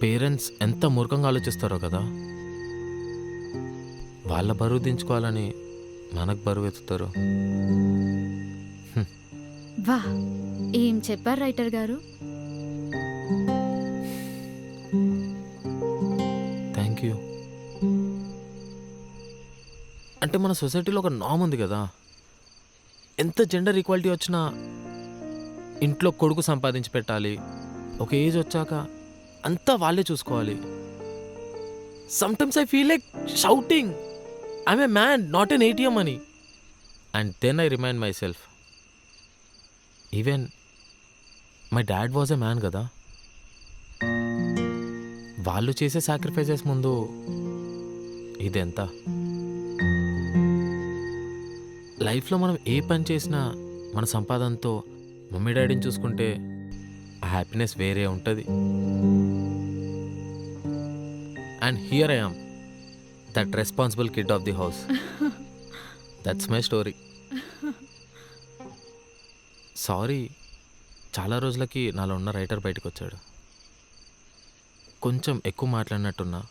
Parents ఎంత మూర్ఖంగా ఆలోచిస్తారో కదా. వాళ్ళ బరువు దించుకోవాలని మనకు బరువు ఎత్తుతారు. వా ఏం చెప్పారు రైటర్ గారు. Thank you. అంటే మన సొసైటీలో ఒక నామ్ ఉంది కదా, ఎంత జెండర్ ఈక్వాలిటీ వచ్చినా ఇంట్లో కొడుకు సంపాదించి పెట్టాలి, ఒక ఏజ్ వచ్చాక అంతా వాళ్ళే చూసుకోవాలి. Sometimes I feel like shouting I'm a man not an ATM అని. And then I remind myself, even my dad was a man కదా. వాళ్ళు చేసే సాక్రిఫైసెస్ ముందు ఇదెంత. లైఫ్లో మనం ఏ పని చేసినా మన సంపాదనతో మమ్మీ డాడీని చూసుకుంటే ఆ హ్యాపీనెస్ వేరే ఉంటుంది. And here I am, that responsible kid of the house. That's my story. Sorry, చాలా రోజులకి నాలో ఉన్న రైటర్ బయటకు వచ్చాడు. కొంచెం ఎక్కువ మాట్లాడినట్టున్నా.